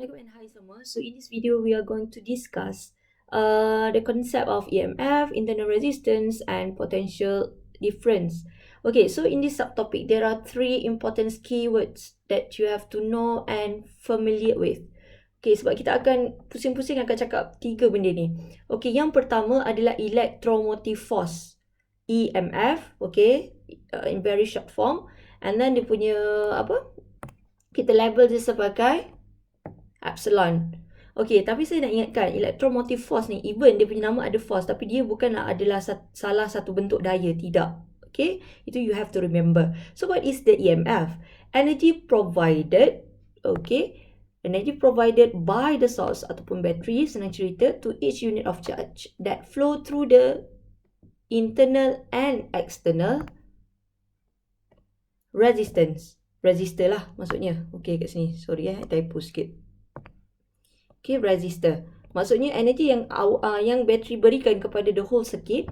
Assalamualaikum and hi semua. So in this video we are going to discuss the concept of EMF, internal resistance and potential difference. Okay, so in this subtopic there are three important keywords that you have to know and familiar with. Okay, sebab kita akan pusing-pusing akan cakap tiga benda ni. Okay, yang pertama adalah electromotive force. EMF, okay, in very short form. And then dia punya kita label dia sebagai epsilon. Okay, tapi saya nak ingatkan electromotive force ni, even dia punya nama ada force, tapi dia bukanlah adalah salah satu bentuk daya, tidak. Okay, itu you have to remember. So what is the EMF? Energy provided, okay, energy provided by the source ataupun battery, senang cerita, to each unit of charge that flow through the internal and external resistance. Resistor lah maksudnya. Okay, kat sini. Sorry typo sikit. Okay, resistor. Maksudnya energy yang bateri berikan kepada the whole circuit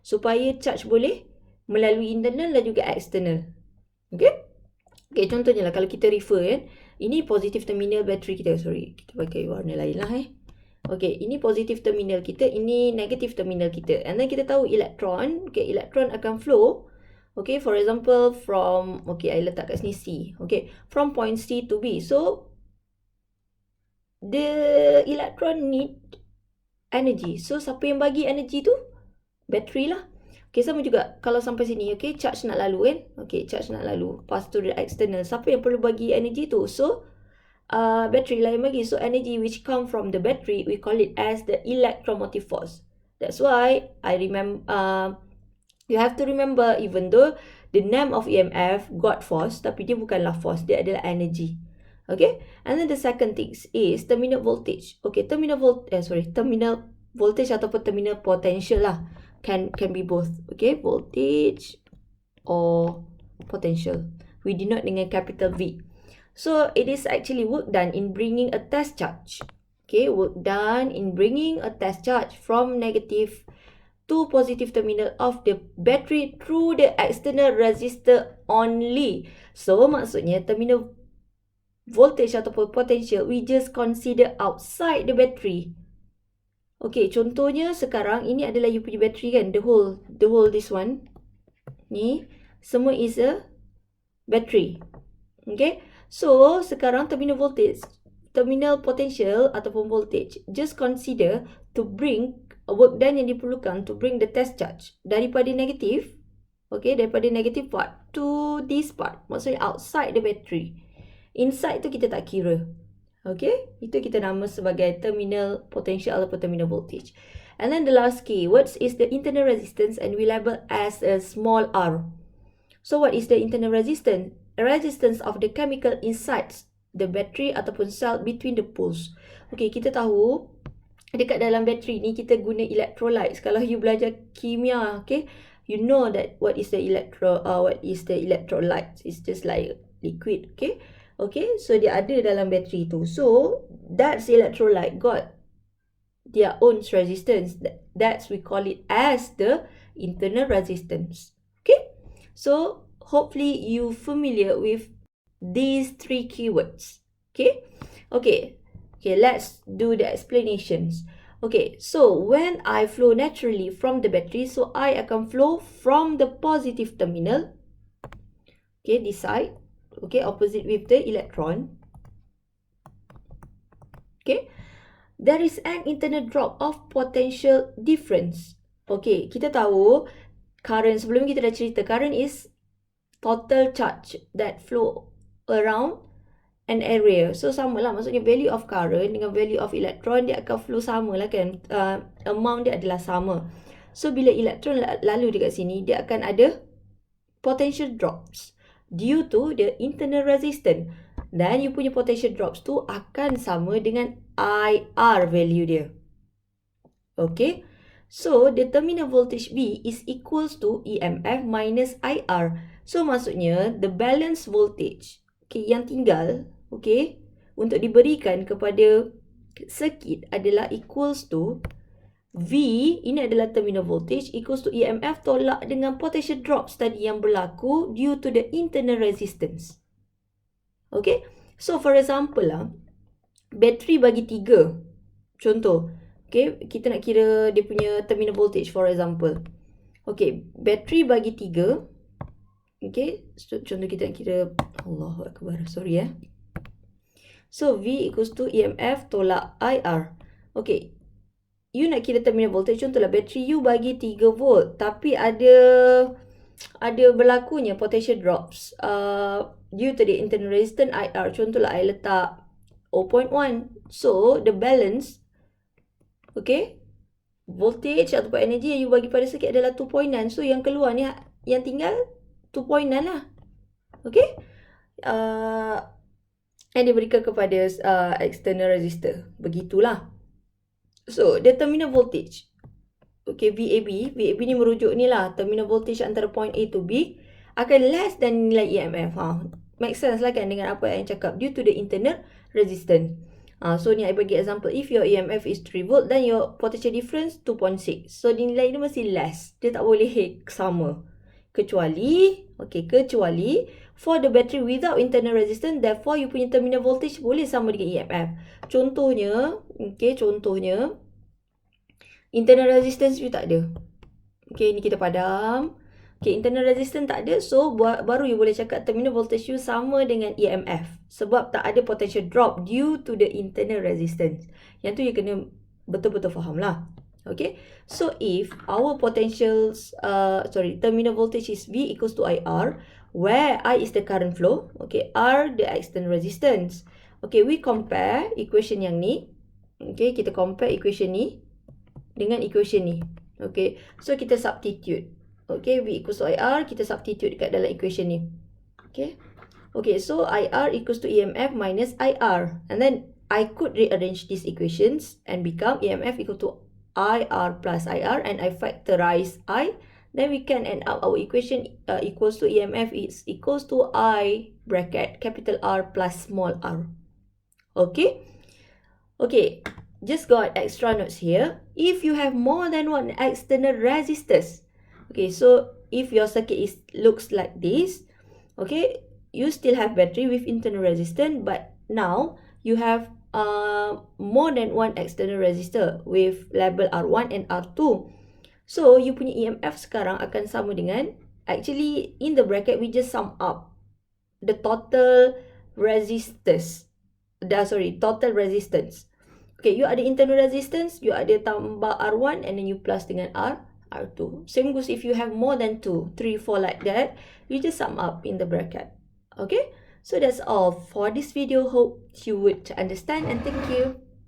supaya charge boleh melalui internal dan juga external. Okay? Okay, contohnya lah kalau kita refer kan. Ini positive terminal bateri kita. Sorry, kita pakai warna lain lah Okay, ini positive terminal kita, ini negative terminal kita. And then kita tahu elektron, okay, elektron akan flow. Okay, for example from, okay, I letak kat sini C. Okay, from point C to B. So, the electron need energy. So, siapa yang bagi energy tu? Battery lah. Okay, sama juga kalau sampai sini, okay, charge nak lalu kan? Okay, charge nak lalu. Pass to the external. Siapa yang perlu bagi energy tu? So, battery lah yang bagi. So, energy which come from the battery, we call it as the electromotive force. That's why I remember, you have to remember, even though the name of EMF got force, tapi dia bukanlah force, dia adalah energy. Okay, and then the second thing is terminal voltage. Okay, terminal voltage ataupun terminal potential lah. Can be both. Okay, voltage or potential. We denote dengan capital V. So it is actually work done in bringing a test charge. Okay, work done in bringing a test charge from negative to positive terminal of the battery through the external resistor only. So maksudnya terminal voltage ataupun potential we just consider outside the battery. Okay, contohnya sekarang ini adalah you punya battery kan, the whole this one. Ni semua is a battery. Okay, so sekarang terminal voltage, terminal potential ataupun voltage just consider to bring work done yang diperlukan to bring the test charge daripada negative, okay, daripada negative part to this part, maksudnya outside the battery. Inside tu kita tak kira. Okay, itu kita nama sebagai terminal potential ataupun terminal voltage. And then the last keywords is the internal resistance and we label as a small r. So what is the internal resistance? Resistance of the chemical inside the battery ataupun cell between the poles. Okay, kita tahu dekat dalam bateri ni kita guna electrolytes. Kalau you belajar kimia, okay, you know that what is the electrolytes. It's just like liquid, okay? Okay, so dia ada dalam bateri tu. So, that's electrolyte got their own resistance. That's we call it as the internal resistance. Okay? So, hopefully you familiar with these three keywords. Okay? Okay. Okay, let's do the explanations. Okay, so when I flow naturally from the battery, so I akan flow from the positive terminal. Okay, this side. Okay, opposite with the electron. Okay, there is an internal drop of potential difference. Okay, kita tahu current, sebelum kita dah cerita, current is total charge that flow around an area. So sama lah, maksudnya value of current dengan value of electron dia akan flow sama lah kan, amount dia adalah sama. So bila electron lalu dekat sini, dia akan ada potential drops due to the internal resistance. Dan you punya potential drops tu akan sama dengan IR value dia. Okay, so the terminal voltage V is equals to EMF minus IR. So maksudnya the balance voltage, okay, yang tinggal, okay, untuk diberikan kepada circuit adalah equals to V, ini adalah terminal voltage, equals to EMF tolak dengan potential drops tadi yang berlaku due to the internal resistance. Okay, so for example lah, bateri bagi 3. Contoh, okay, kita nak kira dia punya terminal voltage for example. Okay, bateri bagi 3. Okay, so, contoh kita nak kira, Allahu Akbar, sorry ya. So, V equals to EMF tolak IR. Okay, you nak kira terminal voltage, contohlah bateri you bagi 3 volt. Tapi ada berlakunya potential drops due to the internal resistance IR. Contohlah, I letak 0.1. So, the balance, okay, voltage ataupun energy yang you bagi pada circuit adalah 2.9. So, yang keluar ni, yang tinggal 2.9 lah. Okay. And diberikan kepada external resistor. Begitulah. So, the terminal voltage. Okay, VAB ni merujuk ni lah. Terminal voltage antara point A to B akan less than nilai EMF. Make sense lah kan dengan apa yang cakap. Due to the internal resistance. So, ni I bagi example. If your EMF is 3 volt, then your potential difference 2.6. So, nilai ni mesti less. Dia tak boleh sama. Kecuali for the battery without internal resistance, therefore you punya terminal voltage boleh sama dengan EMF. Contohnya, internal resistance you tak ada. Okay, ni kita padam. Okay, internal resistance tak ada, so baru you boleh cakap terminal voltage you sama dengan EMF. Sebab tak ada potential drop due to the internal resistance. Yang tu you kena betul-betul faham lah. Okay, so if our terminal voltage is V equals to IR, where I is the current flow, okay, R the external resistance. Okay, we compare equation yang ni. Okay, kita compare equation ni dengan equation ni. Okay, so kita substitute. Okay, V equals to IR, kita substitute dekat dalam equation ni. Okay, so IR equals to EMF minus IR. And then I could rearrange these equations and become EMF equal to IR plus IR, and I factorize I, then we can end up our equation equals to EMF is equals to I bracket capital R plus small r. Okay, just got extra notes here. If you have more than one external resistors, okay, so if your circuit looks like this, okay, you still have battery with internal resistance, but now you have more than one external resistor with label R1 and R2. So, you punya EMF sekarang akan sama dengan, actually in the bracket we just sum up the total resistors. Total resistance. Okay, you ada internal resistance, you ada tambah R1 and then you plus dengan R2. Same goes if you have more than 2, 3, 4 like that, you just sum up in the bracket. Okay, so that's all for this video. Hope you would understand and thank you.